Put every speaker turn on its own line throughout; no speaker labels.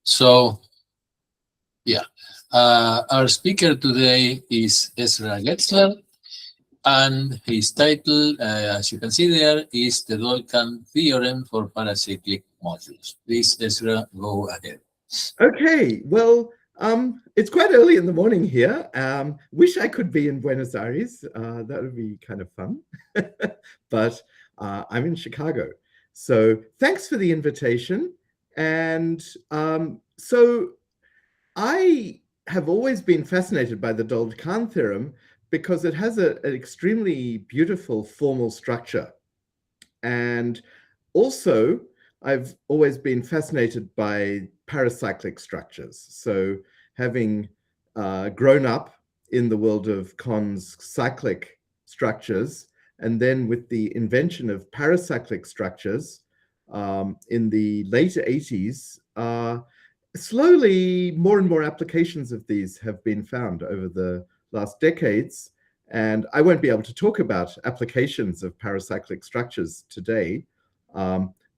So, yeah, our speaker today is Ezra Getzler, and his title, as you can see there, is the Dold-Kan theorem for paracyclic modules. Please, Ezra, go ahead.
Okay, well, it's quite early in the morning here. Wish I could be in Buenos Aires. That would be kind of fun. But I'm in Chicago. So thanks for the invitation. And so I have always been fascinated by the Dold-Kan theorem because it has an extremely beautiful formal structure. And also, I've always been fascinated by paracyclic structures. So having grown up in the world of Kahn's cyclic structures, and then with the invention of paracyclic structures in the late 80s, slowly more and more applications of these have been found over the last decades. And I won't be able to talk about applications of paracyclic structures today.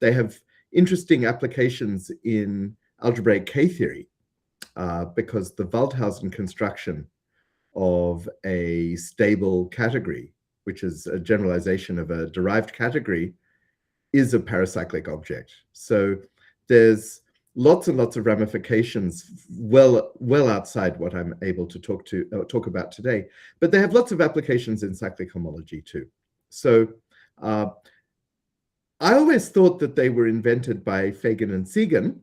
They have interesting applications in algebraic K-theory because the Waldhausen construction of a stable category, which is a generalization of a derived category, is a paracyclic object. So there's lots and lots of ramifications well outside what I'm able to talk about today, but they have lots of applications in cyclic homology too. So I always thought that they were invented by Fagan and Segan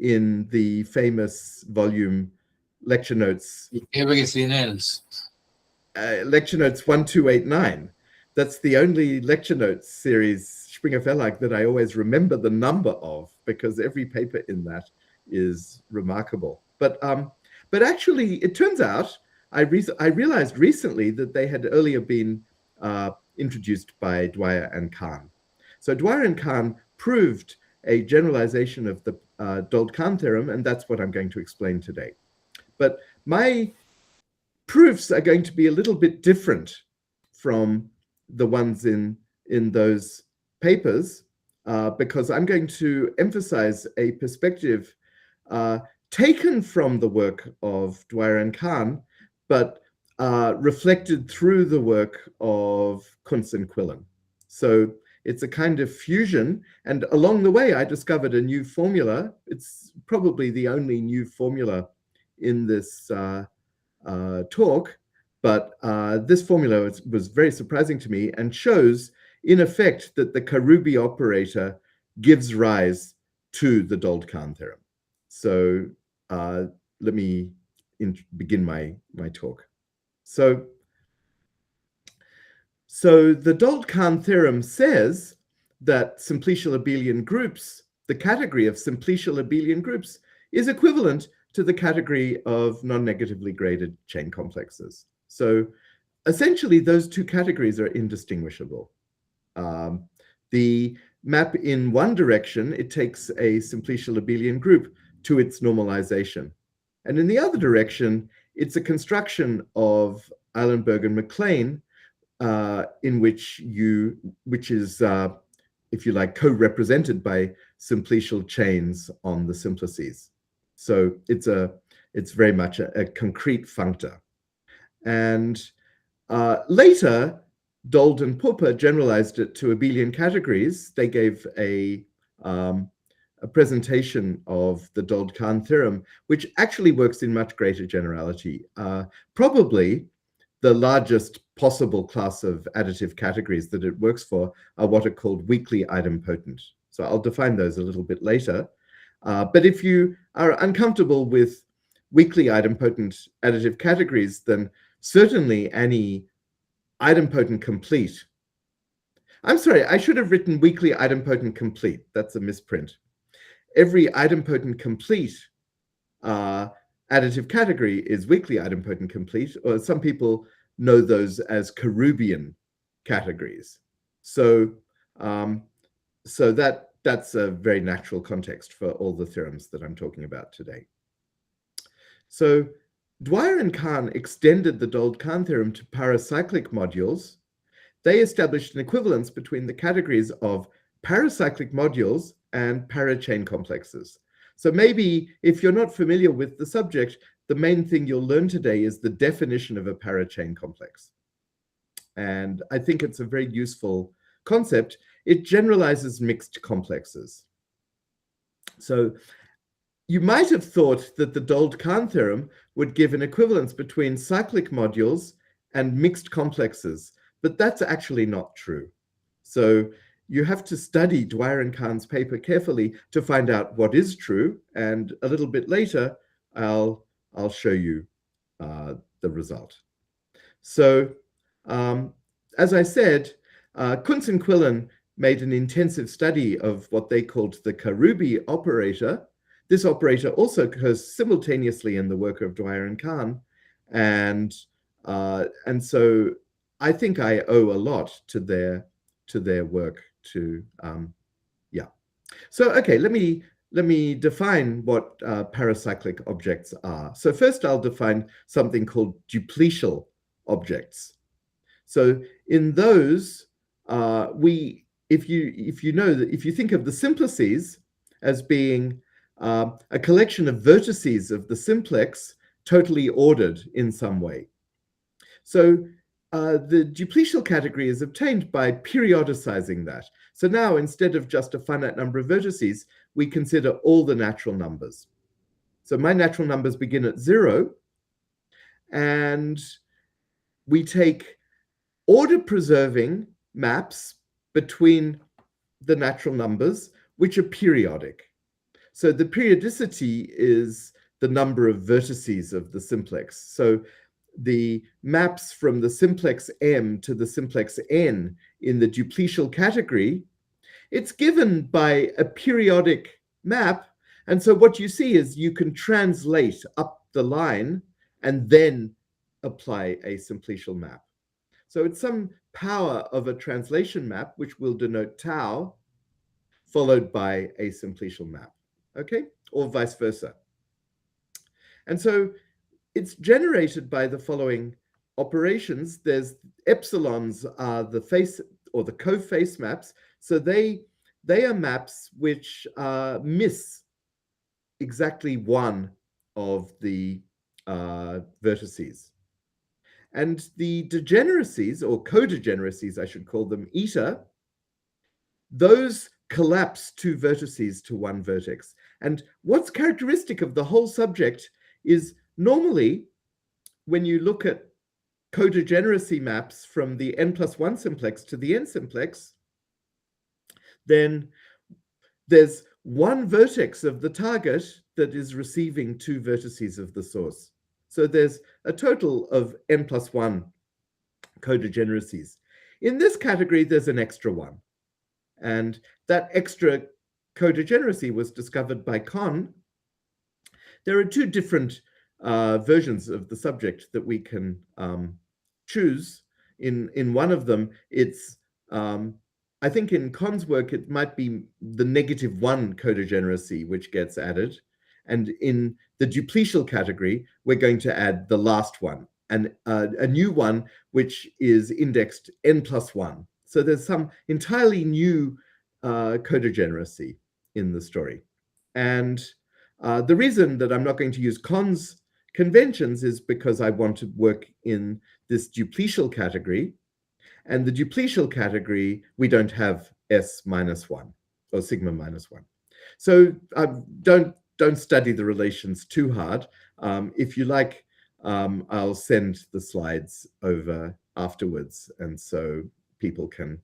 in the famous volume lecture notes.
Everything else.
Lecture notes 1289. That's the only lecture notes series, Springer Verlag, that I always remember the number of, because every paper in that is remarkable. But actually, it turns out, I realized recently that they had earlier been introduced by Dwyer and Kan. So Dwyer and Kan proved a generalization of the Dold-Kan theorem, and that's what I'm going to explain today. But my proofs are going to be a little bit different from the ones in those papers, because I'm going to emphasize a perspective taken from the work of Dwyer and Kan, but reflected through the work of Cuntz and Quillen. So it's a kind of fusion, and along the way I discovered a new formula. It's probably the only new formula in this talk, but this formula was very surprising to me and shows, in effect, that the Karoubi operator gives rise to the Dold-Kan theorem. So let me begin my talk. So the Dold-Kan theorem says that simplicial abelian groups, the category of simplicial abelian groups, is equivalent to the category of non-negatively graded chain complexes. So essentially, those two categories are indistinguishable. The map in one direction, it takes a simplicial abelian group to its normalization. And in the other direction, it's a construction of Eilenberg and MacLean, which is, if you like, co-represented by simplicial chains on the simplices. So it's very much a concrete functor. And later, Dold and Popper generalized it to abelian categories. They gave a presentation of the Dold-Kan theorem, which actually works in much greater generality. Probably the largest possible class of additive categories that it works for are what are called weakly idempotent. So I'll define those a little bit later. But if you are uncomfortable with weakly idempotent additive categories, then certainly any idempotent complete. I'm sorry, I should have written weakly idempotent complete. That's a misprint. Every idempotent complete additive category is weakly idempotent complete, or some people know those as Karoubian categories. So, that's a very natural context for all the theorems that I'm talking about today. So Dwyer and Kan extended the Dold-Kan theorem to paracyclic modules. They established an equivalence between the categories of paracyclic modules and parachain complexes. So maybe if you're not familiar with the subject, the main thing you'll learn today is the definition of a parachain complex. And I think it's a very useful concept. It generalizes mixed complexes. So you might have thought that the Dold-Kan theorem would give an equivalence between cyclic modules and mixed complexes, but that's actually not true. So you have to study Dwyer and Kan's paper carefully to find out what is true, and a little bit later, I'll show you the result. So as I said, Cuntz and Quillen made an intensive study of what they called the Karoubi operator. This operator also occurs simultaneously in the work of Dwyer and Kan, and so I think I owe a lot to their work. Yeah. So okay, let me define what paracyclic objects are. So first, I'll define something called dupletial objects. So in those, if you think of the simplices as being a collection of vertices of the simplex totally ordered in some way. So the dupletial category is obtained by periodicizing that. So now, instead of just a finite number of vertices, we consider all the natural numbers. So my natural numbers begin at 0, and we take order-preserving maps between the natural numbers, which are periodic. So the periodicity is the number of vertices of the simplex. So the maps from the simplex M to the simplex N in the dupletial category, it's given by a periodic map. And so what you see is you can translate up the line and then apply a simpletial map. So it's some power of a translation map, which will denote tau, followed by a simpletial map, okay? Or vice versa. And so it's generated by the following operations. There's epsilons are the face or the co-face maps. So they are maps which miss exactly one of the vertices. And the degeneracies, or codegeneracies, I should call them, eta, those collapse two vertices to one vertex. And what's characteristic of the whole subject is normally, when you look at codegeneracy maps from the n+1 simplex to the n simplex, then there's one vertex of the target that is receiving two vertices of the source. So there's a total of n+1 codegeneracies. In this category, there's an extra one. And that extra codegeneracy was discovered by Kan. There are two different versions of the subject that we can choose. In one of them, it's, I think in Kan's work, it might be the -1 codegeneracy which gets added. And in the dupletial category, we're going to add the last one, and a new one, which is indexed n+1. So there's some entirely new codegeneracy in the story. And the reason that I'm not going to use Kan's conventions is because I want to work in this dupletial category. And the dupletial category, we don't have S-1 or sigma -1. So don't study the relations too hard. If you like, I'll send the slides over afterwards, and so people can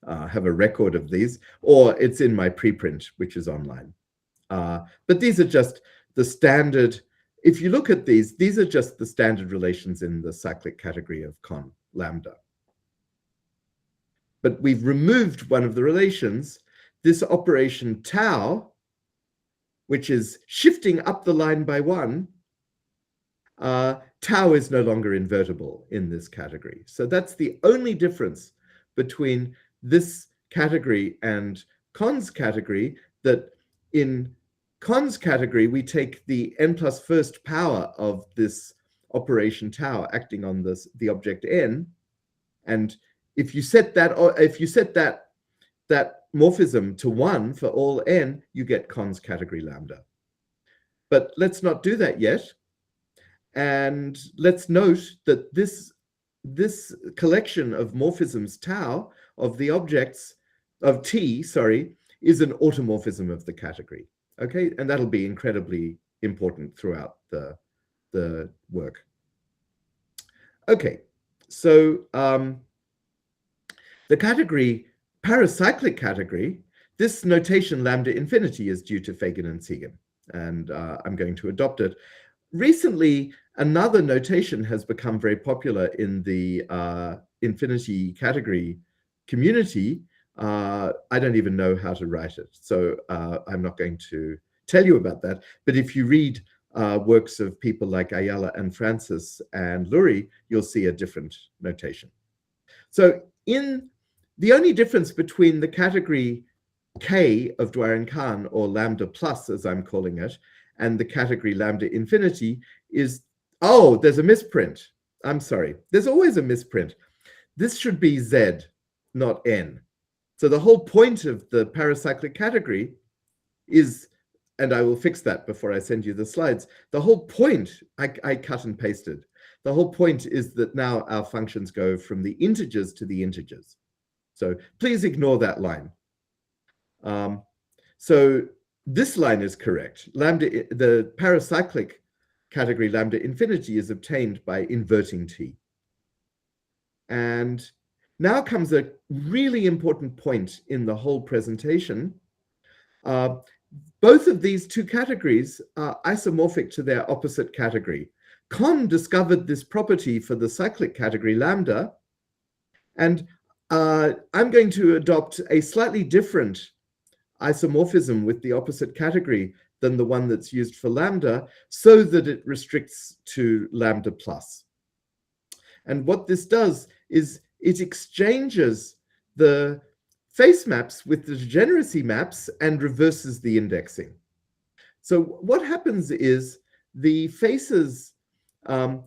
have a record of these, or it's in my preprint, which is online. But these are just the standard. If you look at these are just the standard relations in the cyclic category of Kan lambda. But we've removed one of the relations, this operation tau, which is shifting up the line by 1. Tau is no longer invertible in this category. So that's the only difference between this category and Kan's category, that in Kan's category, we take the n+1st power of this operation tau acting on the object n, and if you set that morphism to 1 for all n, you get Kan's category lambda. But let's not do that yet. And let's note that this collection of morphisms tau of the objects of T, is an automorphism of the category. Okay, and that'll be incredibly important throughout the work. Okay, so the category, paracyclic category, this notation lambda infinity is due to Fagan and Segan, and I'm going to adopt it. Recently, another notation has become very popular in the infinity category community. I don't even know how to write it, so I'm not going to tell you about that. But if you read works of people like Ayala and Francis and Lurie, you'll see a different notation. So the only difference between the category K of Dwyer and Kan, or lambda plus as I'm calling it, and the category lambda infinity is, oh, there's a misprint. I'm sorry, there's always a misprint. This should be Z, not N. So the whole point of the paracyclic category is, and I will fix that before I send you the slides, the whole point, I cut and pasted. The whole point is that now our functions go from the integers to the integers. So please ignore that line. So this line is correct. The paracyclic category lambda infinity is obtained by inverting T. And now comes a really important point in the whole presentation. Both of these two categories are isomorphic to their opposite category. Kan discovered this property for the cyclic category lambda, and I'm going to adopt a slightly different isomorphism with the opposite category than the one that's used for lambda, so that it restricts to lambda plus. And what this does is it exchanges the face maps with the degeneracy maps and reverses the indexing. So what happens is the faces, well,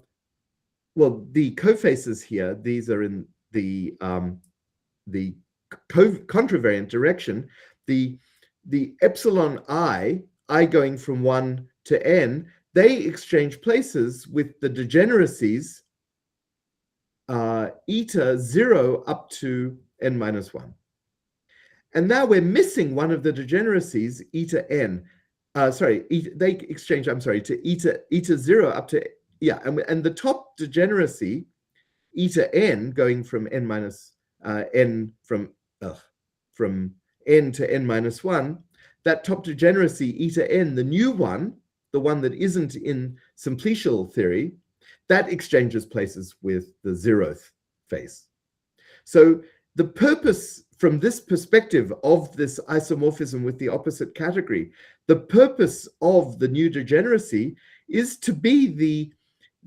the cofaces here, these are in the contravariant direction. The epsilon I going from 1 to n, they exchange places with the degeneracies eta 0 up to n minus 1. And now we're missing one of the degeneracies, eta n. They exchange, to eta 0 up to, and the top degeneracy, eta n, going from n minus n, from n to n minus 1, that top degeneracy, eta n, the new one, the one that isn't in simplicial theory, that exchanges places with the 0th face. So the purpose from this perspective of this isomorphism with the opposite category, the purpose of the new degeneracy is to be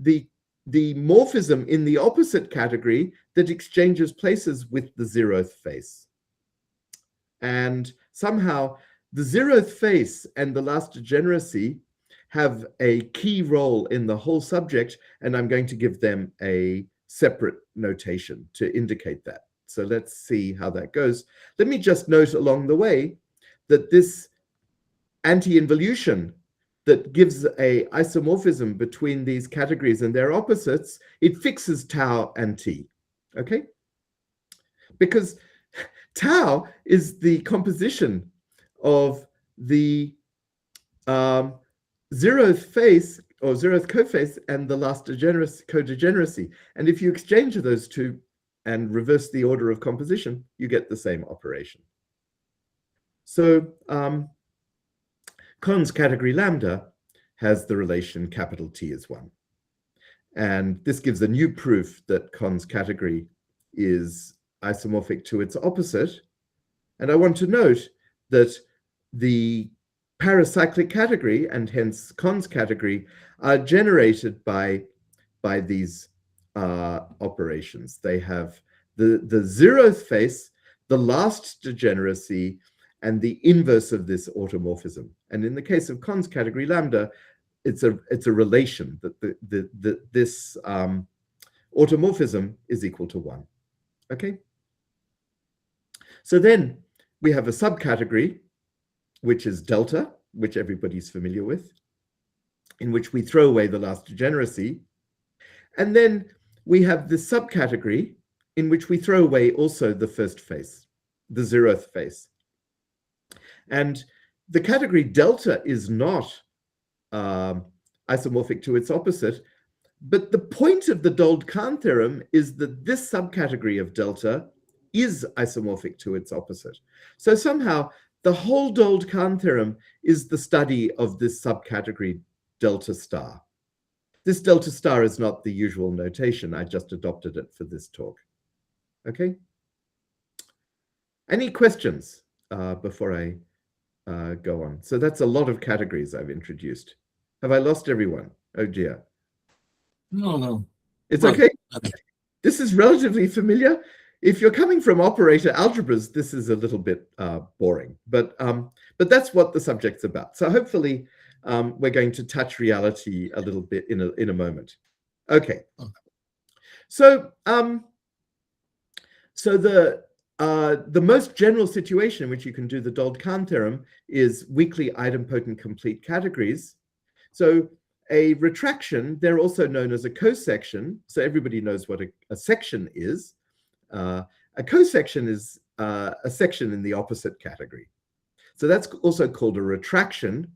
the morphism in the opposite category that exchanges places with the 0th face. And somehow the 0th face and the last degeneracy have a key role in the whole subject, and I'm going to give them a separate notation to indicate that. So let's see how that goes. Let me just note along the way that this anti-involution that gives a isomorphism between these categories and their opposites, it fixes tau and T, okay? Because tau is the composition of the 0th face or 0th coface and the last codegeneracy. And if you exchange those two and reverse the order of composition, you get the same operation. So Kan's category lambda has the relation capital T is 1. And this gives a new proof that Kan's category is isomorphic to its opposite. And I want to note that the paracyclic category, and hence Kan's category, are generated by these operations. They have the 0th face, the last degeneracy, and the inverse of this automorphism. And in the case of Kan's category lambda, it's a relation that this automorphism is equal to 1. Okay? So then we have a subcategory, which is delta, which everybody's familiar with. in which we throw away the last degeneracy. And then we have the subcategory in which we throw away also the first face, the 0th face. And the category delta is not isomorphic to its opposite, but the point of the Dold-Kan theorem is that this subcategory of delta is isomorphic to its opposite. So somehow the whole Dold-Kan theorem is the study of this subcategory delta star. This delta star is not the usual notation. I just adopted it for this talk. Okay? Any questions before I go on? So that's a lot of categories I've introduced. Have I lost everyone? Oh dear.
No.
It's okay. This is relatively familiar. If you're coming from operator algebras, this is a little bit boring, but that's what the subject's about. So hopefully we're going to touch reality a little bit in a moment. Okay. So the most general situation in which you can do the Dold-Kan theorem is weakly idempotent complete categories. So a retraction, they're also known as a cosection. So everybody knows what a section is. A cosection is a section in the opposite category. So that's also called a retraction.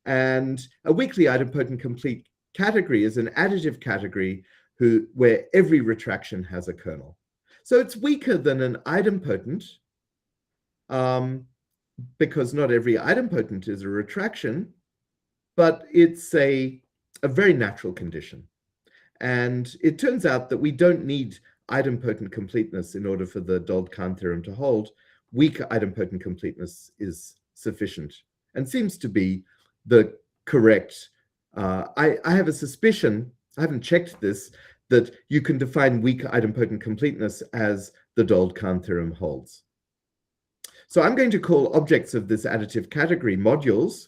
And a weakly idempotent complete category is an additive category where every retraction has a kernel. So it's weaker than an idempotent because not every idempotent is a retraction, but it's a very natural condition. And it turns out that we don't need idempotent completeness in order for the Dold-Kan theorem to hold. Weak idempotent completeness is sufficient and seems to be the correct. I have a suspicion, I haven't checked this, that you can define weak idempotent completeness as the Dold-Kan theorem holds. So I'm going to call objects of this additive category modules.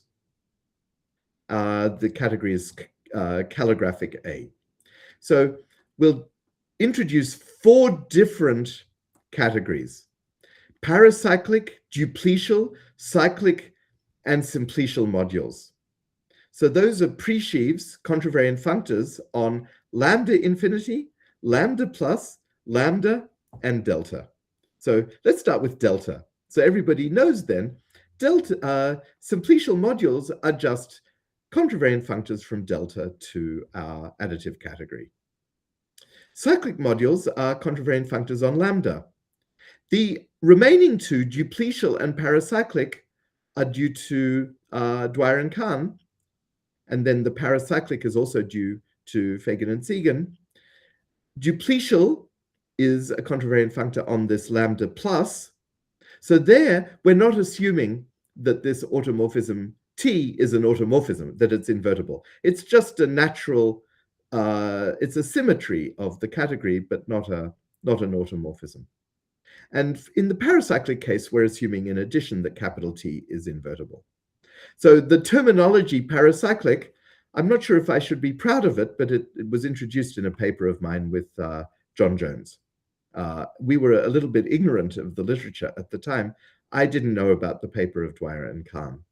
The category is calligraphic A. So we'll introduce 4 different categories: paracyclic, dupletial, cyclic, and simpletial modules. So those are presheaves, contravariant functors on lambda infinity, lambda plus, lambda, and delta. So let's start with delta. So everybody knows then, delta simpletial modules are just contravariant functors from delta to our additive category. Cyclic modules are contravariant functors on lambda. The remaining 2, dupletial and paracyclic, are due to Dwyer and Kan, and then the paracyclic is also due to Fagan and Segan. Dupletial is a contravariant functor on this lambda plus. So there, we're not assuming that this automorphism T is an automorphism, that it's invertible. It's just a natural, it's a symmetry of the category, but not an automorphism. And in the paracyclic case, we're assuming in addition that capital T is invertible. So the terminology paracyclic, I'm not sure if I should be proud of it, but it was introduced in a paper of mine with John Jones. We were a little bit ignorant of the literature at the time. I didn't know about the paper of Dwyer and Kan,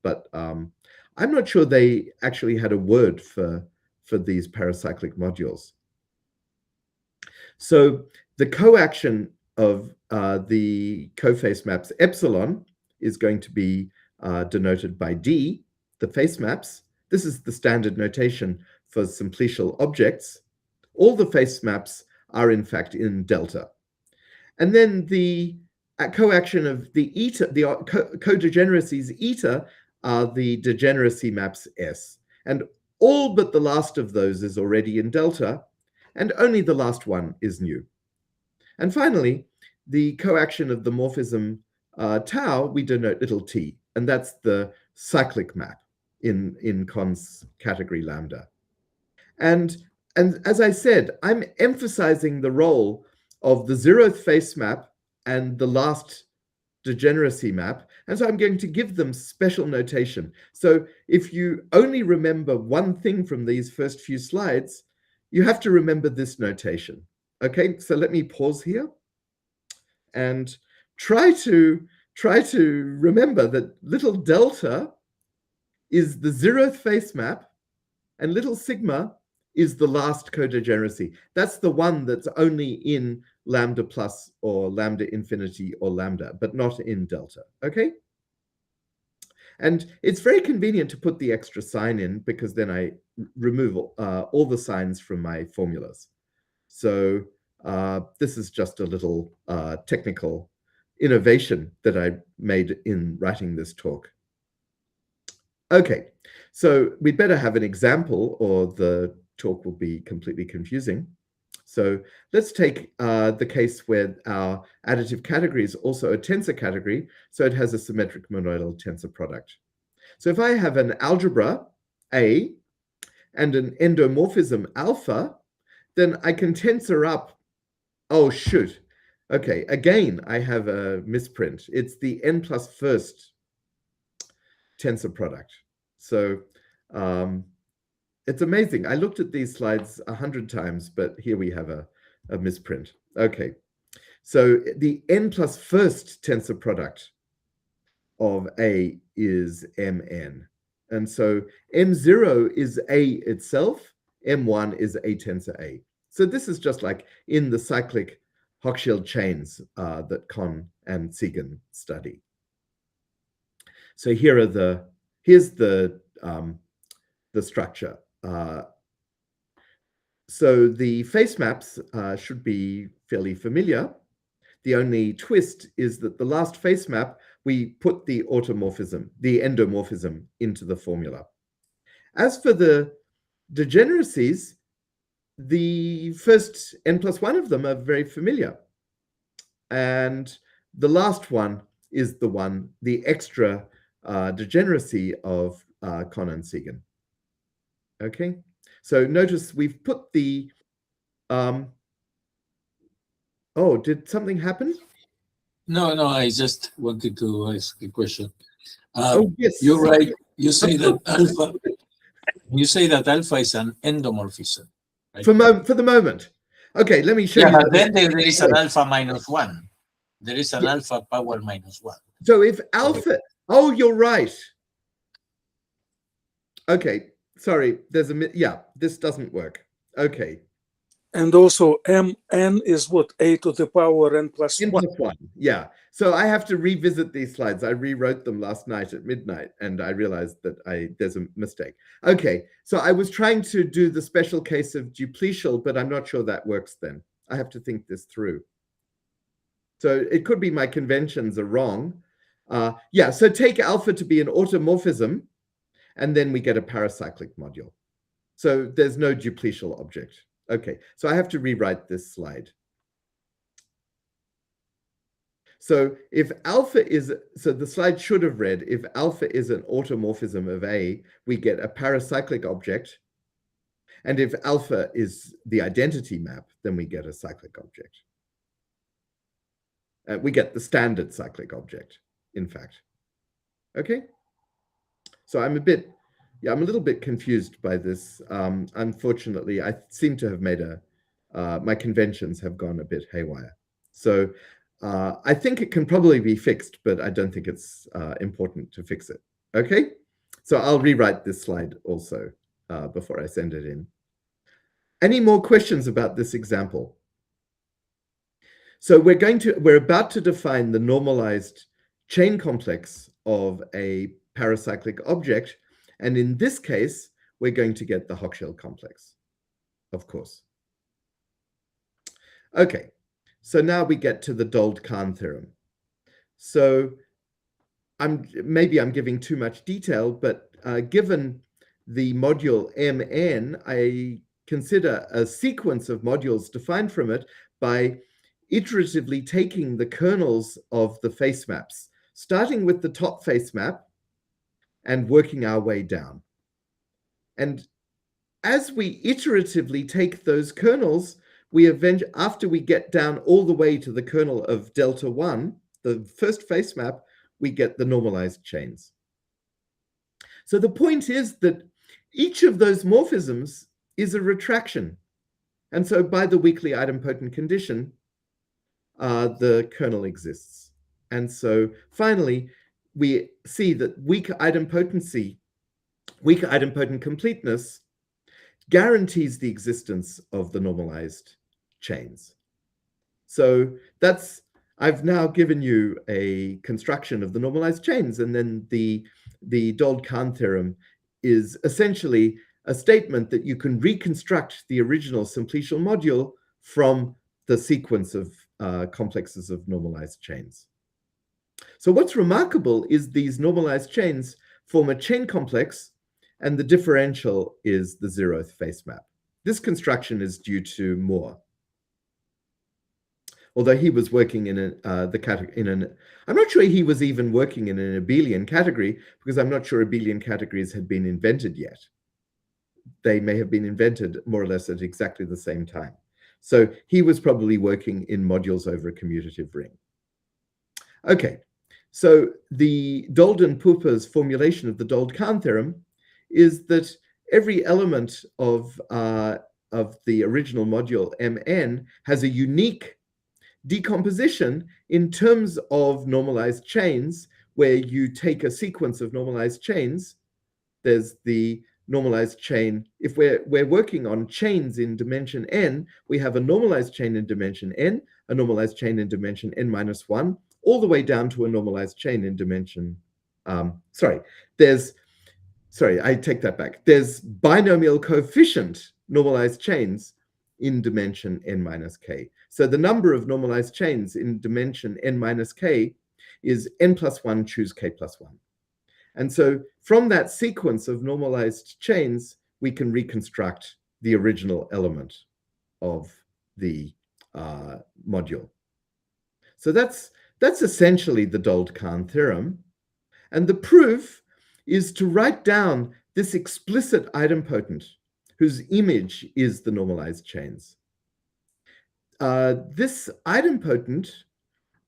but I'm not sure they actually had a word for these paracyclic modules. So the coaction of the coface maps epsilon is going to be denoted by D, the face maps. This is the standard notation for simpletial objects. All the face maps are in fact in delta. And then the coaction of the eta, the codegeneracies eta are the degeneracy maps S. And all but the last of those is already in delta, and only the last one is new. And finally, the coaction of the morphism tau, we denote little t, and that's the cyclic map in Con's category lambda. And as I said, I'm emphasizing the role of the 0th face map and the last degeneracy map, and so I'm going to give them special notation. So if you only remember one thing from these first few slides, you have to remember this notation. Okay, so let me pause here and try to remember that little delta is the 0th face map, and little sigma is the last codegeneracy. That's the one that's only in lambda plus or lambda infinity or lambda, but not in delta, okay? And it's very convenient to put the extra sign in because then I remove all the signs from my formulas. So this is just a little technical innovation that I made in writing this talk. Okay, so we'd better have an example or the talk will be completely confusing. So let's take the case where our additive category is also a tensor category, so it has a symmetric monoidal tensor product. So if I have an algebra A and an endomorphism alpha, then I can tensor up, oh shoot, okay, again, I have a misprint. It's the n plus first tensor product. So it's amazing. I looked at these slides 100 times, but here we have a misprint. Okay, so the n plus first tensor product of A is Mn. And so M0 is A itself, M1 is A tensor A. So this is just like in the cyclic Hochschild chains that Kan and Quillen study. So here's the structure. So the face maps should be fairly familiar. The only twist is that the last face map, we put the automorphism, the endomorphism into the formula. As for the degeneracies, the first n plus one of them are very familiar. And the last one is the extra degeneracy of Kan and Quillen. Okay, so notice we've put the, oh, did something happen?
No, I just wanted to ask a question.
Oh, yes.
You're right. You say that alpha. You say that alpha is an endomorphism. Right?
For the moment. Okay, let me show you.
But then there is an alpha minus one. There is an alpha power minus one.
So if alpha, oh, you're right. Okay, sorry. There's this doesn't work. Okay.
And also Mn is what? A to the power n plus
n
one.
plus one. Yeah. So I have to revisit these slides. I rewrote them last night at midnight, and I realized that there's a mistake. Okay. So I was trying to do the special case of dupletial, but I'm not sure that works then. I have to think this through. So it could be my conventions are wrong. Yeah. So take alpha to be an automorphism, and then we get a paracyclic module. So there's no dupletial object. Okay, so I have to rewrite this slide. So if alpha is, so the slide should have read, if alpha is an automorphism of A, we get a paracyclic object. And if alpha is the identity map, then we get a cyclic object. We get the standard cyclic object, in fact. Okay? So I'm a little bit confused by this. Unfortunately, I seem to have made my conventions have gone a bit haywire. So I think it can probably be fixed, but I don't think it's important to fix it. Okay, so I'll rewrite this slide also before I send it in. Any more questions about this example? So we're about to define the normalized chain complex of a paracyclic object. And in this case, we're going to get the Hochschild complex, of course. Okay, so now we get to the Dold-Kan theorem. So maybe I'm giving too much detail, but given the module Mn, I consider a sequence of modules defined from it by iteratively taking the kernels of the face maps, starting with the top face map, and working our way down. And as we iteratively take those kernels, after we get down all the way to the kernel of delta 1, the first face map, we get the normalized chains. So the point is that each of those morphisms is a retraction. And so by the weakly idempotent condition, the kernel exists. And so finally, we see that weak idempotency weak idempotent completeness guarantees the existence of the normalized chains. So I've now given you a construction of the normalized chains, and then the Dold-Kan theorem is essentially a statement that you can reconstruct the original simplicial module from the sequence of complexes of normalized chains. So what's remarkable is these normalized chains form a chain complex, and the differential is the zeroth face map. This construction is due to Moore, although he was working in I'm not sure he was even working in an abelian category, because I'm not sure abelian categories had been invented yet. They may have been invented more or less at exactly the same time. So he was probably working in modules over a commutative ring. Okay, so the Dold-Popper's formulation of the Dold-Kan theorem is that every element of the original module Mn has a unique decomposition in terms of normalized chains, where you take a sequence of normalized chains. There's the normalized chain. If we're working on chains in dimension n, we have a normalized chain in dimension n, a normalized chain in dimension n-1, all the way down to a normalized chain in dimension, I take that back. There's binomial coefficient normalized chains in dimension n-k. So the number of normalized chains in dimension n-k is n+1 choose k+1. And so from that sequence of normalized chains, we can reconstruct the original element of the module. So that's essentially the Dold-Kan theorem. And the proof is to write down this explicit idempotent whose image is the normalized chains. This idempotent,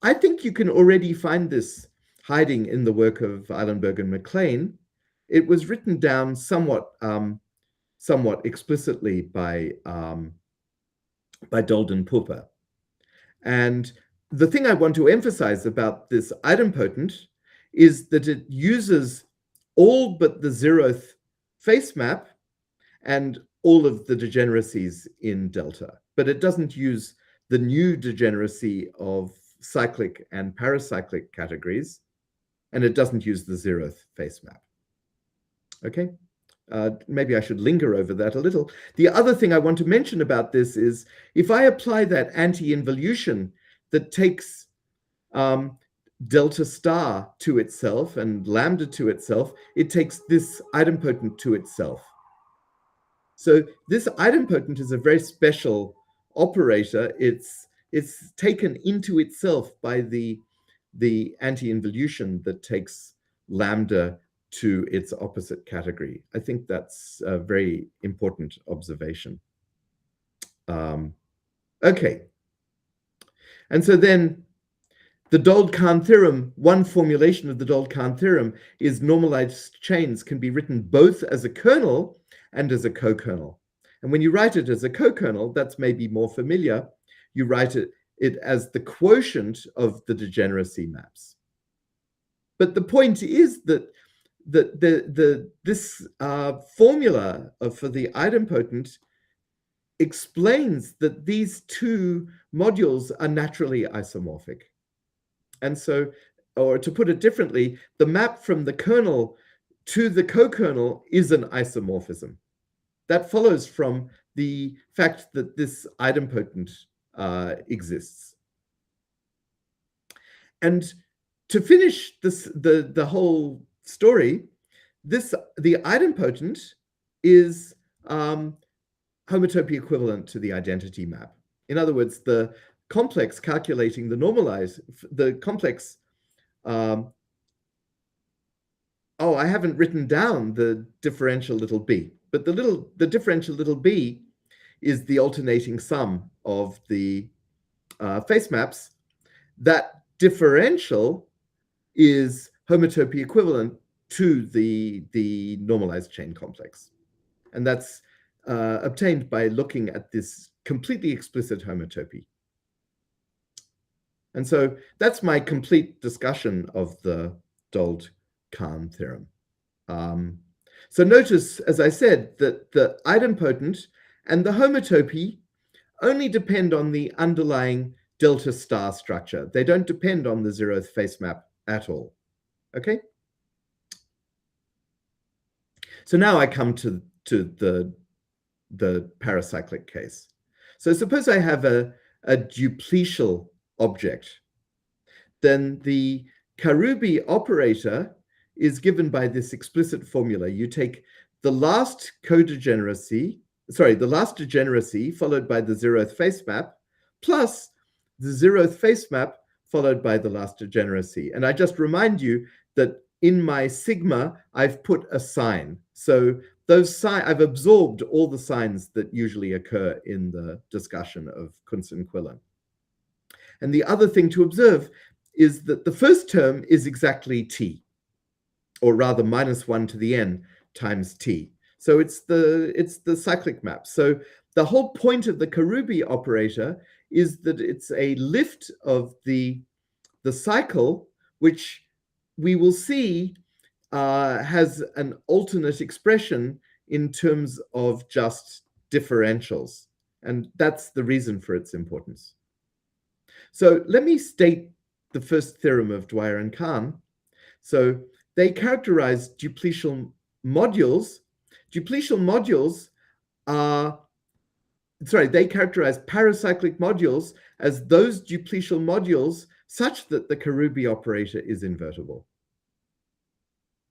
I think you can already find this hiding in the work of Eilenberg and MacLean. It was written down somewhat explicitly by Dold and Popper. And the thing I want to emphasize about this idempotent is that it uses all but the zeroth face map and all of the degeneracies in delta, but it doesn't use the new degeneracy of cyclic and paracyclic categories, and it doesn't use the zeroth face map. Okay, maybe I should linger over that a little. The other thing I want to mention about this is if I apply that anti-involution that takes delta star to itself and lambda to itself, it takes this idempotent to itself. So this idempotent is a very special operator. It's taken into itself by the anti-involution that takes lambda to its opposite category. I think that's a very important observation. Okay. And so then the Dold-Kan theorem, one formulation of the Dold-Kan theorem is normalized chains can be written both as a kernel and as a co-kernel. And when you write it as a co-kernel, that's maybe more familiar. You write it as the quotient of the degeneracy maps. But the point is that this formula for the idempotent explains that these two modules are naturally isomorphic. And so, or to put it differently, the map from the kernel to the co-kernel is an isomorphism. That follows from the fact that this idempotent exists. And to finish this, the whole story, the idempotent is homotopy equivalent to the identity map. In other words, the complex calculating the normalized, the complex, I haven't written down the differential little b, but the differential little b is the alternating sum of the face maps. That differential is homotopy equivalent to the normalized chain complex. And that's obtained by looking at this completely explicit homotopy. And so that's my complete discussion of the Dold-Kan theorem. So notice, as I said, that the idempotent and the homotopy only depend on the underlying delta star structure. They don't depend on the zeroth face map at all. Okay? So now I come to the paracyclic case. So suppose I have a dupletial object. Then the Karoubi operator is given by this explicit formula. You take the last degeneracy followed by the zeroth face map plus the zeroth face map followed by the last degeneracy. And I just remind you that in my sigma, I've put a sign. So I've absorbed all the signs that usually occur in the discussion of Cuntz and Quillen. And the other thing to observe is that the first term is exactly t, or rather -1 to the n times t. So it's the cyclic map. So the whole point of the Karoubi operator is that it's a lift of the cycle, which we will see has an alternate expression in terms of just differentials. And that's the reason for its importance. So let me state the first theorem of Dwyer and Kan. So they characterize dupletial modules. Dupletial modules they characterize paracyclic modules as those dupletial modules such that the Karoubi operator is invertible.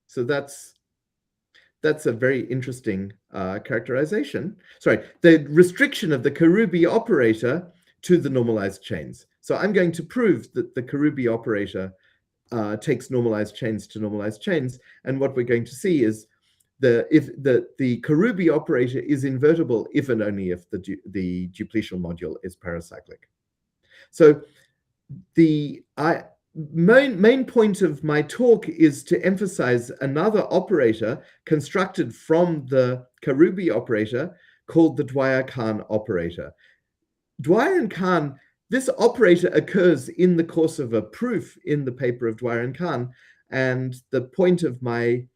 So that's a very interesting characterization. The restriction of the Karoubi operator to the normalized chains. So I'm going to prove that the Karoubi operator takes normalized chains to normalized chains, and what we're going to see is the Karoubi operator is invertible if and only if the dupletial module is paracyclic. So the main point of my talk is to emphasize another operator constructed from the Karoubi operator called the Dwyer-Kan operator. Dwyer and Kan, this operator occurs in the course of a proof in the paper of Dwyer and Kan, and the point of my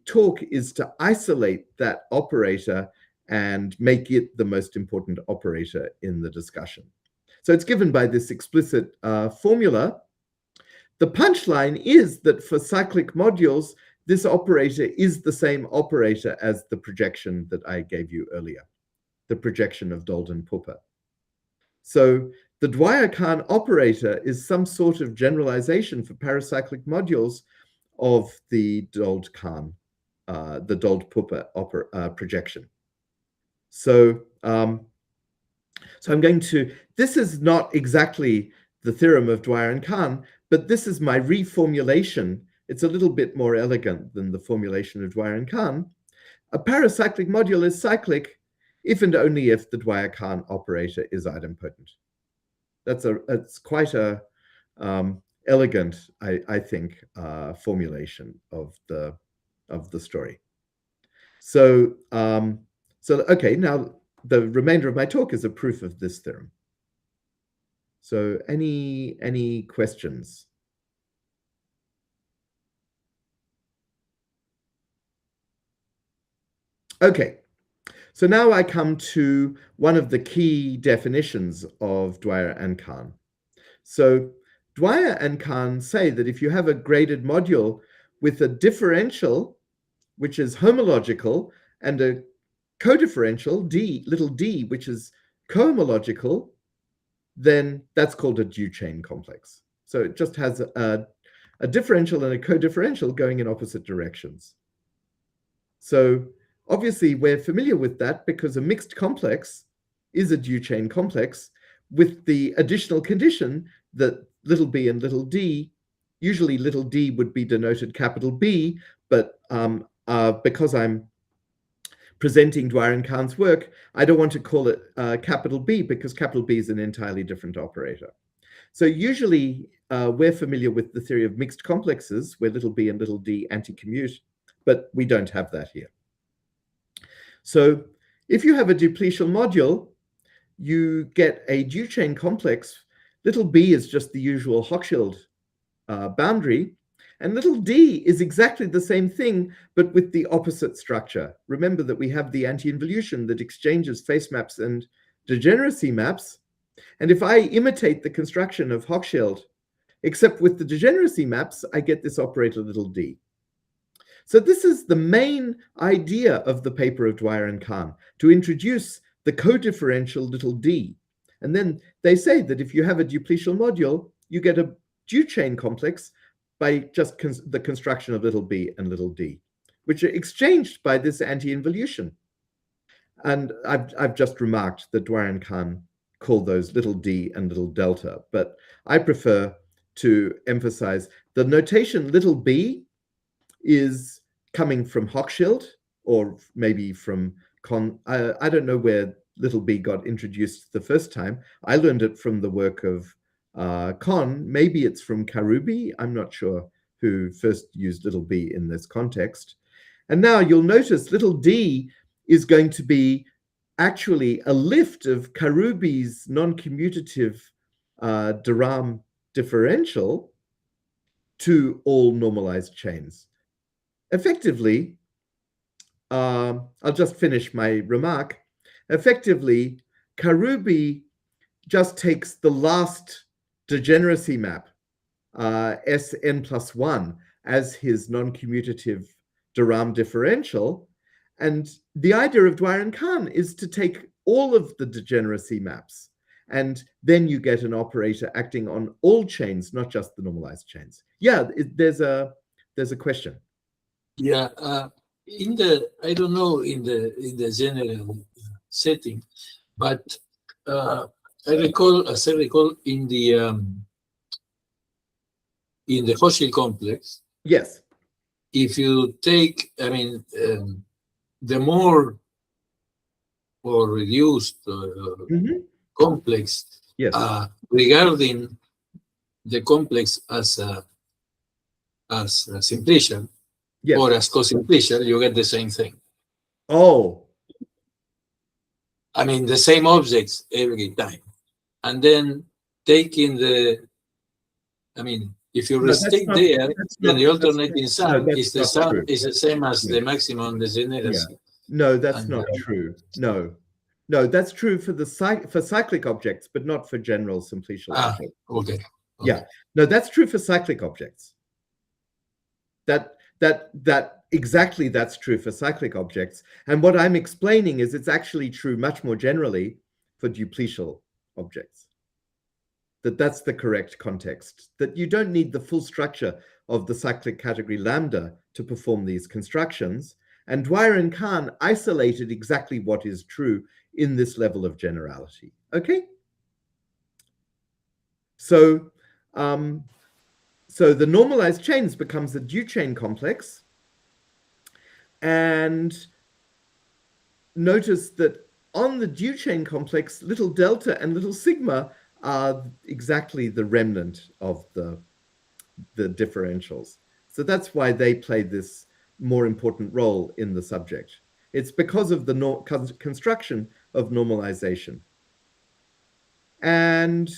talk is to isolate that operator and make it the most important operator in the discussion. So it's given by this explicit formula. The punchline is that for cyclic modules, this operator is the same operator as the projection that I gave you earlier, the projection of Dold-Kan. So the Dwyer-Kan operator is some sort of generalization for paracyclic modules of the Dold-Kan, the Dold-Puppe projection. So I'm going to, this is not exactly the theorem of Dwyer and Kan, but this is my reformulation. It's a little bit more elegant than the formulation of Dwyer and Kan. A paracyclic module is cyclic if and only if the Dwyer-Kan operator is idempotent. It's quite a elegant, I think, formulation of the story. So okay, now the remainder of my talk is a proof of this theorem. So any questions? Okay, so now I come to one of the key definitions of Dwyer and Kan. So Dwyer and Kan say that if you have a graded module with a differential, which is homological, and a codifferential, little d, which is cohomological, then that's called a duchain complex. So it just has a differential and a codifferential going in opposite directions. So obviously we're familiar with that because a mixed complex is a duchain complex with the additional condition that little b and little d, usually little d would be denoted capital B, but because I'm presenting Dwyer and Kan's work, I don't want to call it capital B because capital B is an entirely different operator. So usually we're familiar with the theory of mixed complexes where little b and little d anti-commute, but we don't have that here. So if you have a dupletial module, you get a duchain complex. Little b is just the usual Hochschild boundary, And little d is exactly the same thing, but with the opposite structure. Remember that we have the anti-involution that exchanges face maps and degeneracy maps. And if I imitate the construction of Hochschild, except with the degeneracy maps, I get this operator little d. So this is the main idea of the paper of Dwyer and Kan, to introduce the codifferential little d. And then they say that if you have a duplicial module, you get a duchain complex by just the construction of little b and little d, which are exchanged by this anti-involution. And I've just remarked that Dwyer and Kan call those little d and little delta, but I prefer to emphasize the notation little b is coming from Hochschild, or maybe from I don't know where little b got introduced the first time. I learned it from the work of Kan. Maybe it's from Karoubi. I'm not sure who first used little b in this context. And now you'll notice little d is going to be actually a lift of Karoubi's non-commutative de Rham differential to all normalized chains. Effectively, I'll just finish my remark. Effectively, Karoubi just takes the last degeneracy map, Sn+1, as his non-commutative de Rham differential. And the idea of Dwyer and Kan is to take all of the degeneracy maps, and then you get an operator acting on all chains, not just the normalized chains. Yeah, there's a question.
Yeah, I don't know in the general setting, but I recall in the Hochschild complex.
Yes.
If you take, the more or reduced complex,
yes,
regarding the complex as a simplicial,
yes,
or as co-simplicial, you get the same thing.
Oh.
The same objects every time. And then taking if you restrict there, then the alternating sum is the sum is the same as the maximum degeneracy.
Yeah. No, that's not true. No, that's true for cyclic objects, but not for general simplicial objects.
Okay.
Yeah. No, that's true for cyclic objects. Exactly that's true for cyclic objects. And what I'm explaining is it's actually true much more generally for duplicial objects. That's the correct context, that you don't need the full structure of the cyclic category lambda to perform these constructions. And Dwyer and Kan isolated exactly what is true in this level of generality. Okay? So the normalized chains becomes the duchain complex. And notice that on the duchain complex, little delta and little sigma are exactly the remnant of the differentials. So that's why they play this more important role in the subject. It's because of the construction of normalization. And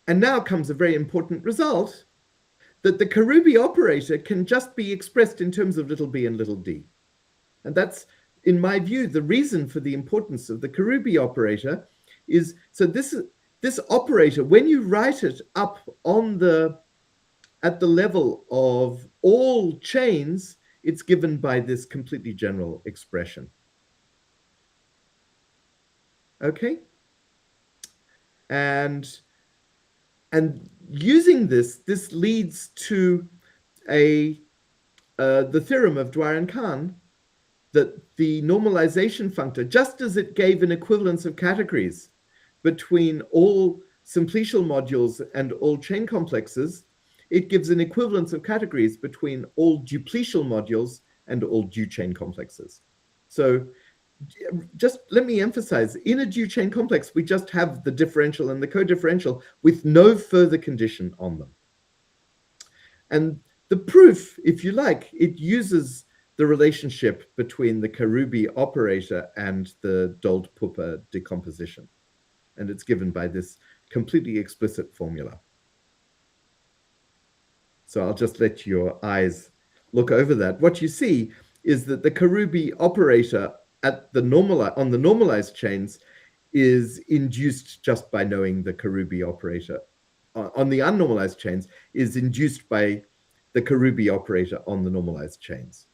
now comes a very important result, that the Karoubi operator can just be expressed in terms of little b and little d. And that's, in my view, the reason for the importance of the Karoubi operator is, so this operator, when you write it up at the level of all chains, it's given by this completely general expression. Okay? And using this leads to the theorem of Dwyer and Kan, that the normalization functor, just as it gave an equivalence of categories between all simplicial modules and all chain complexes, it gives an equivalence of categories between all duplicial modules and all duchain complexes. So just let me emphasize, in a duchain complex, we just have the differential and the codifferential with no further condition on them. And the proof, if you like, it uses the relationship between the Karoubi operator and the Dold-Puppe decomposition. And it's given by this completely explicit formula. So I'll just let your eyes look over that. What you see is that the Karoubi operator at the on the normalized chains is induced just by knowing the Karoubi operator. On the unnormalized chains is induced by the Karoubi operator on the normalized chains.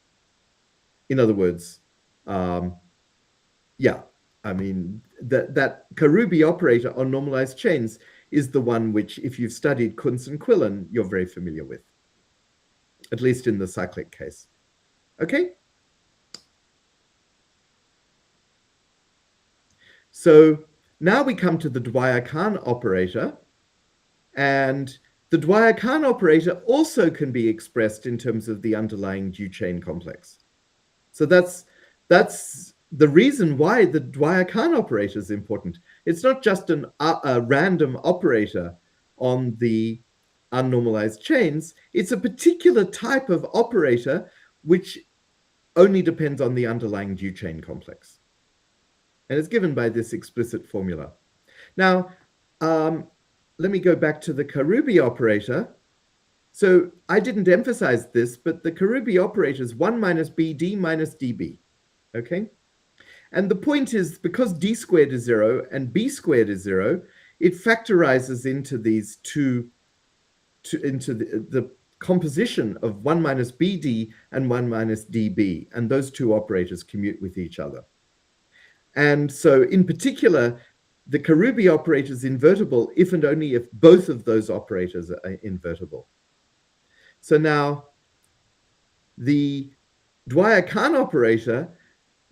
In other words, yeah, I mean, that Karoubi operator on normalized chains is the one which, if you've studied Cuntz and Quillen, you're very familiar with, at least in the cyclic case. Okay? So now we come to the Dwyer-Kan operator, and the Dwyer-Kan operator also can be expressed in terms of the underlying Due-chain complex. So that's the reason why the Dwyer-Kan operator is important. It's not just a random operator on the unnormalized chains. It's a particular type of operator which only depends on the underlying Due-chain complex. And it's given by this explicit formula. Now, let me go back to the Karoubi operator. So I didn't emphasize this, but the Karoubi operator is 1 minus BD minus DB, okay? And the point is, because D squared is 0 and B squared is 0, it factorizes into these into the composition of 1 minus BD and 1 minus DB, and those two operators commute with each other. And so in particular, the Karoubi operator is invertible if and only if both of those operators are invertible. So now the Dwyer-Kan operator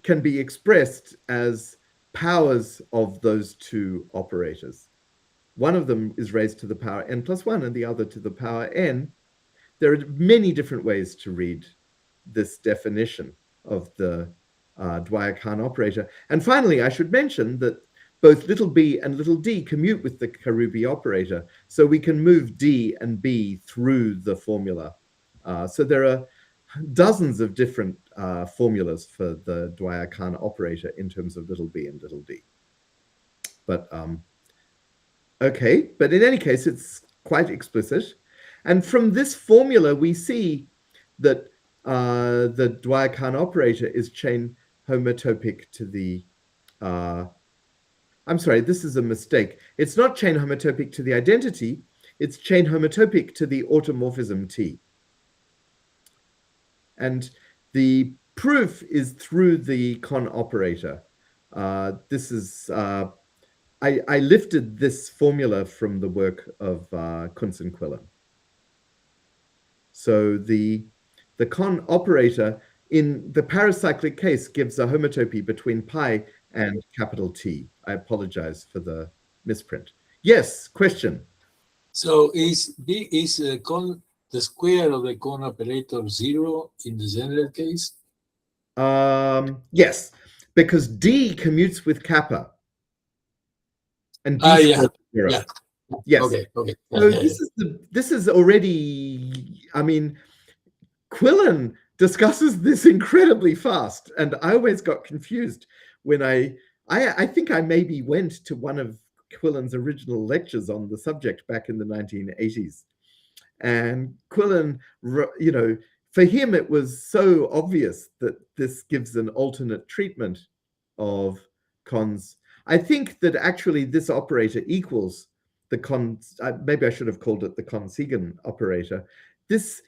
can be expressed as powers of those two operators. One of them is raised to the power n plus 1 and the other to the power n. There are many different ways to read this definition of the Dwyer-Kan operator. And finally, I should mention that both little b and little d commute with the Karoubi operator, so we can move d and b through the formula. So there are dozens of different formulas for the Dwyer-Kan operator in terms of little b and little d. But okay, but in any case, it's quite explicit. And from this formula, we see that the Dwyer-Kan operator is chain homotopic to the I'm sorry, this is a mistake. It's not chain homotopic to the identity, it's chain homotopic to the automorphism T. And the proof is through the Kan operator. This is, I lifted this formula from the work of Cuntz and Quillen. So the Kan operator in the paracyclic case gives a homotopy between pi and capital T. I apologize for the misprint. Yes, question.
So is Kan the square of the Kan operator 0 in the general case?
Yes, because D commutes with kappa. And D
yeah,
is 0.
yeah.
Yes.
Okay.
So this is already, I mean, Quillen discusses this incredibly fast, and I always got confused when I think I maybe went to one of Quillen's original lectures on the subject back in the 1980s. And Quillen, you know, for him, it was so obvious that this gives an alternate treatment of cons. I think that actually this operator equals the cons. Maybe I should have called it the Consigan operator. This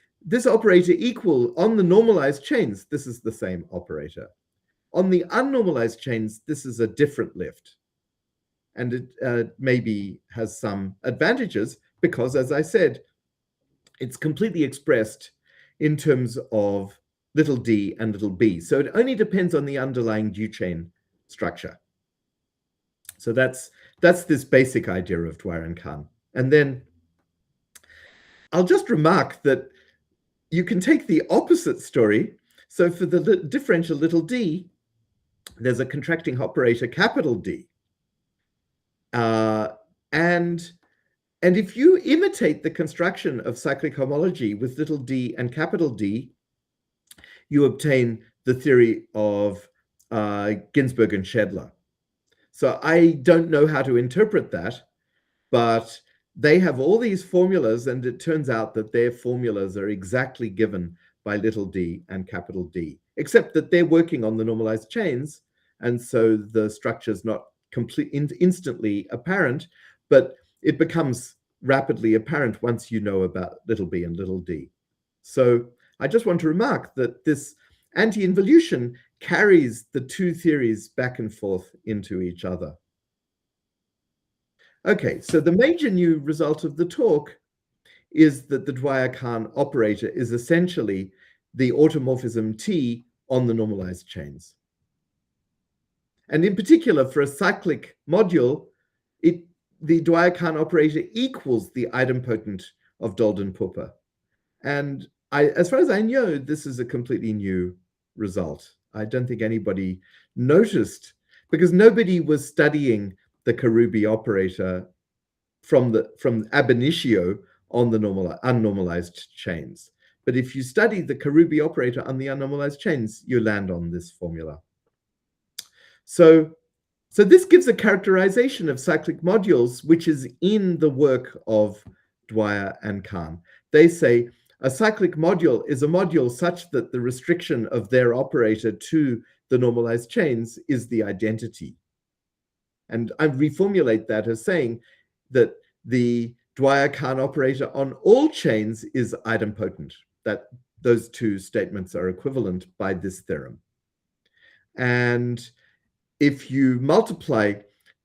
operator equal on the normalized chains. This is the same operator. On the unnormalized chains, this is a different lift. And it maybe has some advantages because, as I said, it's completely expressed in terms of little d and little b. So it only depends on the underlying Due-chain structure. So that's this basic idea of Dwyer and Kan. And then I'll just remark that you can take the opposite story. So for the differential little d, there's a contracting operator capital D. And if you imitate the construction of cyclic homology with little d and capital D, you obtain the theory of Ginsburg and Schedler. So I don't know how to interpret that, but they have all these formulas, and it turns out that their formulas are exactly given by little d and capital D, except that they're working on the normalized chains, and so the structure is not instantly apparent, but it becomes rapidly apparent once you know about little b and little d. So I just want to remark that this anti-involution carries the two theories back and forth into each other. Okay, so the major new result of the talk is that the Dwyer-Kan operator is essentially the automorphism T on the normalized chains. And in particular, for a cyclic module, the Dwyer-Kan operator equals the idempotent of Dold-Kan. And as far as I know, this is a completely new result. I don't think anybody noticed, because nobody was studying the Karoubi operator from ab initio on the unnormalized chains. But if you study the Karoubi operator on the unnormalized chains, you land on this formula. So this gives a characterization of cyclic modules, which is in the work of Dwyer and Kan. They say a cyclic module is a module such that the restriction of their operator to the normalized chains is the identity. And I reformulate that as saying that the Dwyer-Kan operator on all chains is idempotent, that those two statements are equivalent by this theorem. And if you multiply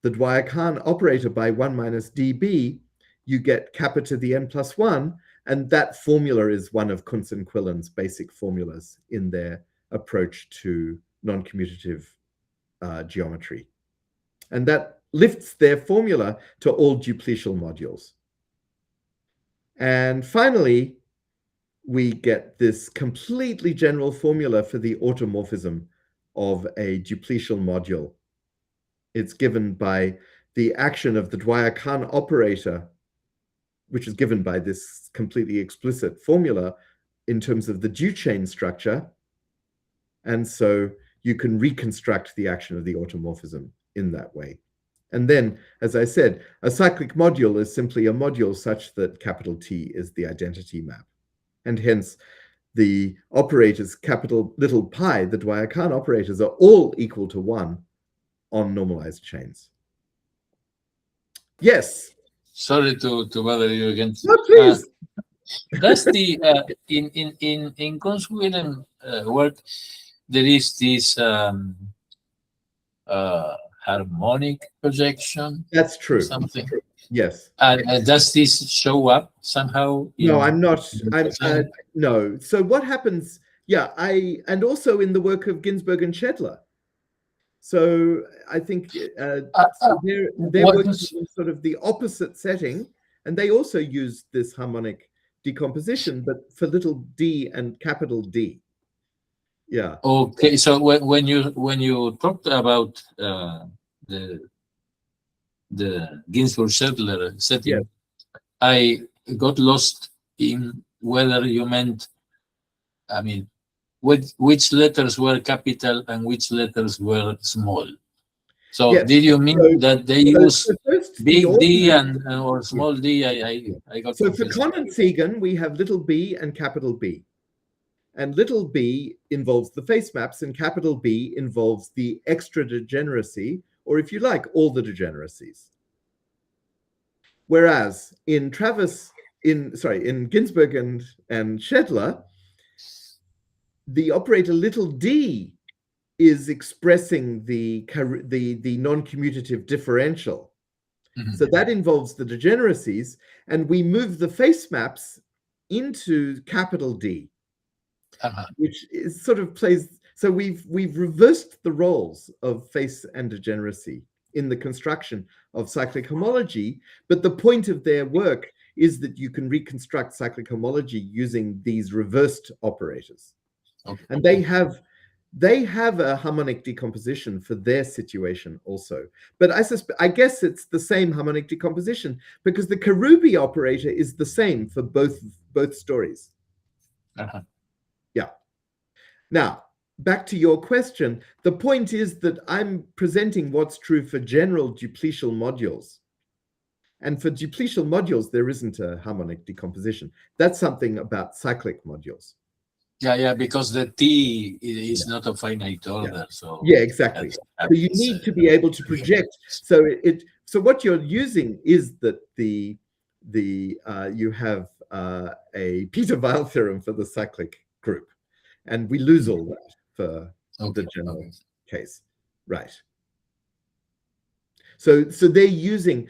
the Dwyer-Kan operator by 1 minus dB, you get kappa to the n plus 1, and that formula is one of Cuntz and Quillen's basic formulas in their approach to non-commutative geometry. And that lifts their formula to all dupletial modules. And finally, we get this completely general formula for the automorphism of a dupletial module. It's given by the action of the Dwyer-Kan operator, which is given by this completely explicit formula in terms of the duchain structure. And so you can reconstruct the action of the automorphism in that way. And then, as I said, a cyclic module is simply a module such that capital T is the identity map. And hence, the operators capital little pi, the Dwyer-Kan operators, are all equal to 1 on normalized chains. Yes?
Sorry to bother you again.
No, please.
That's the in Cuntz and Quillen work, there is this harmonic projection.
That's true.
Something.
Yes.
Does this show up somehow?
No, I'm not. No. So what happens? Yeah, and also in the work of Ginsburg and Getzler. So I think they're working in sort of the opposite setting, and they also use this harmonic decomposition, but for little d and capital D. Yeah.
Okay. So when you talked about the Ginsburg-Getzler setting,
yes.
I got lost in whether you meant, I mean, which letters were capital and which letters were small. So
yes.
did you mean that they use big D and or small d? I got
so
confused.
for Kan and Siegen, we have little b and capital B. And little b involves the face maps, and capital B involves the extra degeneracy, or if you like, all the degeneracies. Whereas in Ginsburg and Getzler, the operator little d is expressing the non-commutative differential. Mm-hmm. So that involves the degeneracies, and we move the face maps into capital D, which is sort of plays. So we've reversed the roles of face and degeneracy in the construction of cyclic homology, but the point of their work is that you can reconstruct cyclic homology using these reversed operators. Okay. And they have a harmonic decomposition for their situation also. But I guess it's the same harmonic decomposition because the Karoubi operator is the same for both stories. Yeah. Now, back to your question. The point is that I'm presenting what's true for general dupletial modules. And for dupletial modules, there isn't a harmonic decomposition. That's something about cyclic modules.
Yeah, because the T is not a finite order. So
yeah, exactly. So you need to be able to project. So so what you're using is that you have a Peter-Weyl theorem for the cyclic group, and we lose all that for the general case, right? So they're using,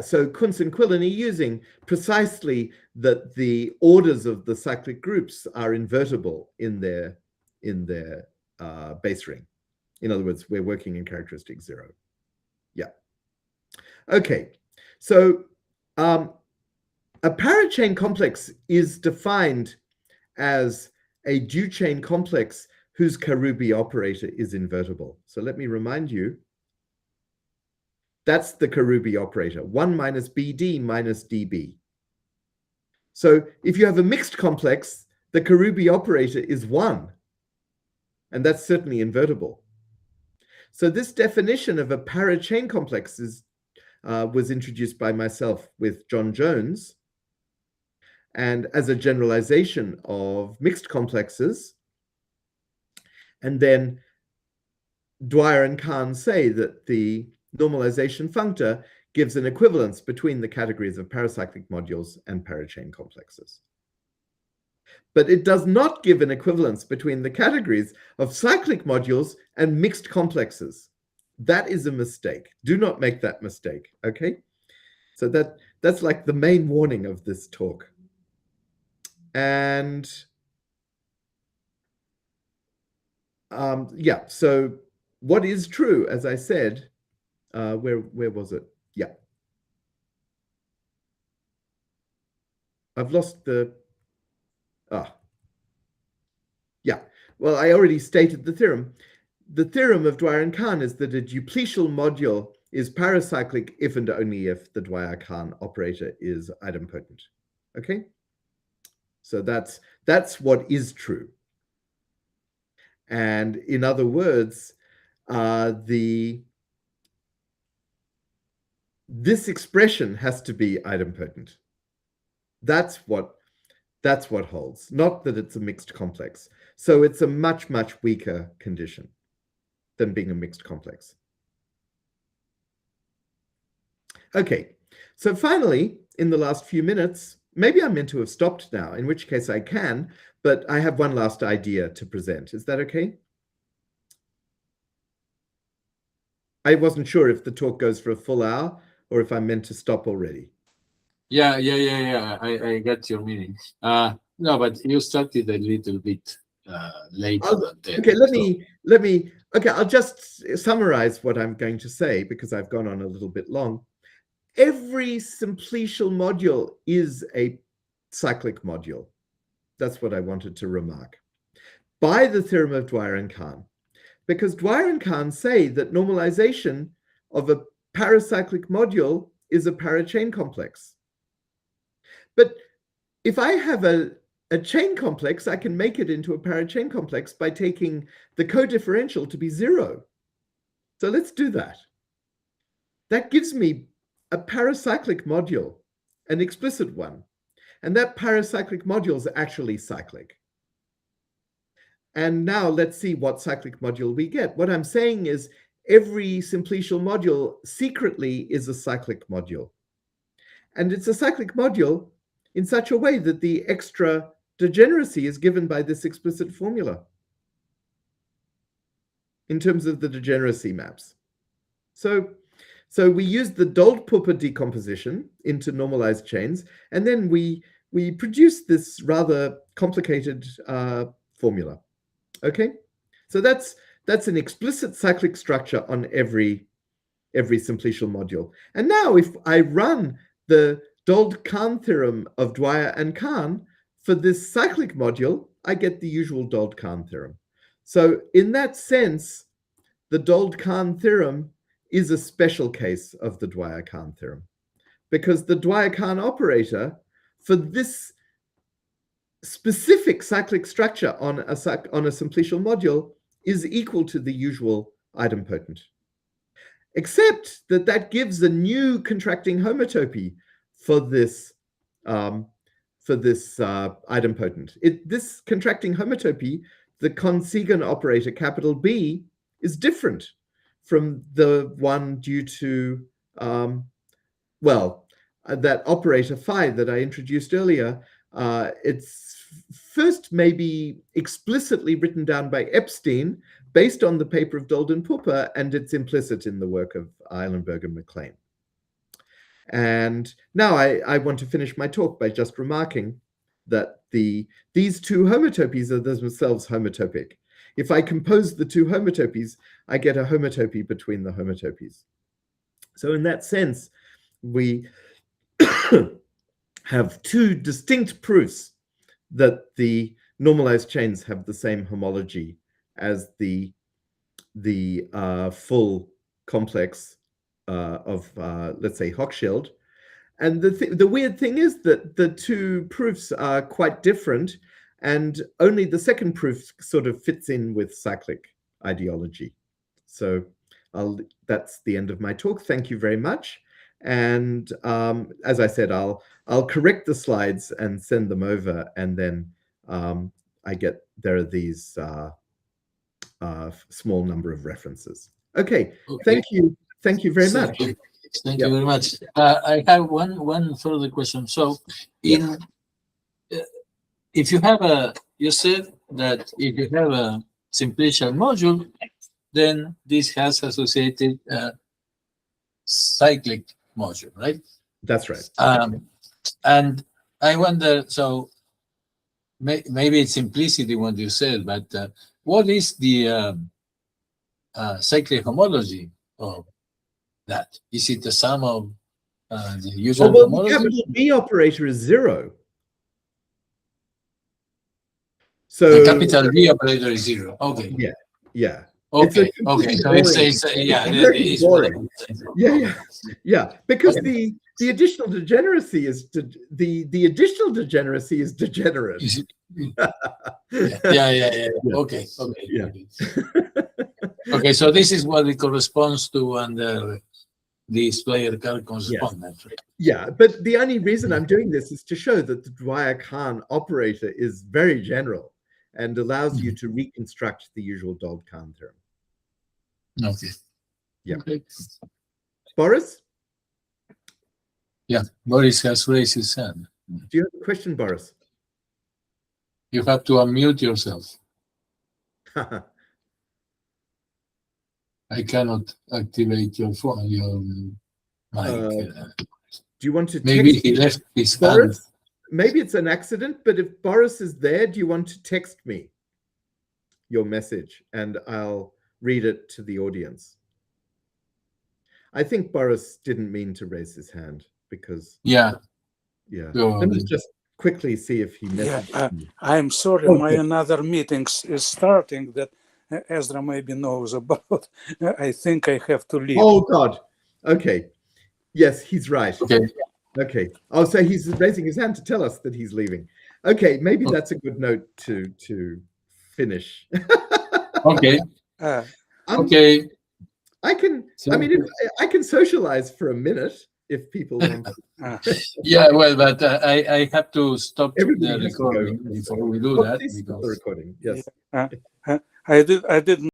so Cuntz and Quillen are using precisely that the orders of the cyclic groups are invertible in their base ring. In other words, we're working in characteristic 0. Yeah. Okay. So a parachain complex is defined as a duchain complex whose Karoubi operator is invertible. So let me remind you, that's the Karoubi operator, 1 minus BD minus DB. So if you have a mixed complex, the Karoubi operator is 1, and that's certainly invertible. So this definition of a parachain complex was introduced by myself with John Jones, and as a generalization of mixed complexes. And then Dwyer and Kan say that the normalization functor gives an equivalence between the categories of paracyclic modules and parachain complexes. But it does not give an equivalence between the categories of cyclic modules and mixed complexes. That is a mistake. Do not make that mistake, okay? So that's like the main warning of this talk. And so what is true, as I said, where was it? Yeah. I've lost the, yeah. Well, I already stated the theorem. The theorem of Dwyer and Kan is that a dupletial module is paracyclic if and only if the Dwyer-Kan operator is idempotent. Okay? So that's what is true. And in other words, this expression has to be idempotent. That's what holds, not that it's a mixed complex. So it's a much, much weaker condition than being a mixed complex. Okay, so finally, in the last few minutes, maybe I'm meant to have stopped now, in which case I can, but I have one last idea to present. Is that okay? I wasn't sure if the talk goes for a full hour or if I'm meant to stop already.
Yeah. I get your meaning. No, but you started a little bit later than 10.
Okay, okay, I'll just summarize what I'm going to say because I've gone on a little bit long. Every simplicial module is a cyclic module. That's what I wanted to remark. By the theorem of Dwyer and Kan. Because Dwyer and Kan say that normalization of a paracyclic module is a parachain complex. But if I have a chain complex, I can make it into a parachain complex by taking the codifferential to be 0. So let's do that. That gives me a paracyclic module, an explicit one. And that paracyclic module is actually cyclic. And now let's see what cyclic module we get. What I'm saying is every simplicial module secretly is a cyclic module. And it's a cyclic module in such a way that the extra degeneracy is given by this explicit formula in terms of the degeneracy maps. So we use the Dold-Puppe decomposition into normalized chains, and then we produce this rather complicated formula. Okay, so that's an explicit cyclic structure on every simplicial module. And now if I run the Dold-Kan theorem of Dwyer and Kan for this cyclic module, I get the usual Dold-Kan theorem. So in that sense, the Dold-Kan theorem is a special case of the Dwyer-Kan theorem, because the Dwyer-Kan operator for this specific cyclic structure on a simplicial module is equal to the usual idempotent. except that that gives a new contracting homotopy for this idempotent. This contracting homotopy, the Kan operator, capital B, is different from the one due to, that operator phi that I introduced earlier. It's first maybe explicitly written down by Epstein based on the paper of Dold and Popper, and it's implicit in the work of Eilenberg and MacLean. And now I want to finish my talk by just remarking that these two homotopies are themselves homotopic. If I compose the two homotopies, I get a homotopy between the homotopies. So in that sense, we have two distinct proofs that the normalized chains have the same homology as the full complex of, let's say, Hochschild. And the weird thing is that the two proofs are quite different, and only the second proof sort of fits in with cyclic ideology. So that's the end of my talk. Thank you very much. And as I said, I'll correct the slides and send them over, and then there are these small number of references. Okay. Thank you very much.
Thank you very much. I have one further question. So, if you have you said that if you have a simplicial module, then this has associated cyclic module, right?
That's right.
And I wonder, so maybe it's implicit in what you said, but what is the cyclic homology of that? Is it the sum of the usual homology?
The capital B operator is 0. So
the capital B operator is 0. Okay.
Yeah.
Okay. So it's
boring. Yeah. Because the additional degeneracy is the additional degeneracy is degenerate.
Yeah. Okay. Okay. So this is what it corresponds to under this Dwyer-Kan correspondence. Right?
Yeah, but the only reason I'm doing this is to show that the Dwyer-Kan operator is very general and allows you to reconstruct the usual Dold-Kan theorem.
Okay.
Yeah.
Okay.
Boris?
Yeah, Boris has raised his hand.
Do you have a question, Boris?
You have to unmute yourself. I cannot activate your phone, your mic.
Do you want to
maybe
text
he left his
Boris?
hand.
Maybe it's an accident, but if Boris is there, do you want to text me your message and I'll read it to the audience? I think Boris didn't mean to raise his hand because... Yeah. Let me just quickly see if he messaged me.
I'm sorry, my another meeting is starting that Ezra maybe knows about. I think I have to leave.
Oh, God. Okay. Yes, he's right. Okay. Oh, so he's raising his hand to tell us that he's leaving. Okay, maybe that's a good note to finish.
Okay. Okay.
I can socialize for a minute if people want to.
Yeah, well, but I have to stop the recording before we do that.
The recording, yes.
I didn't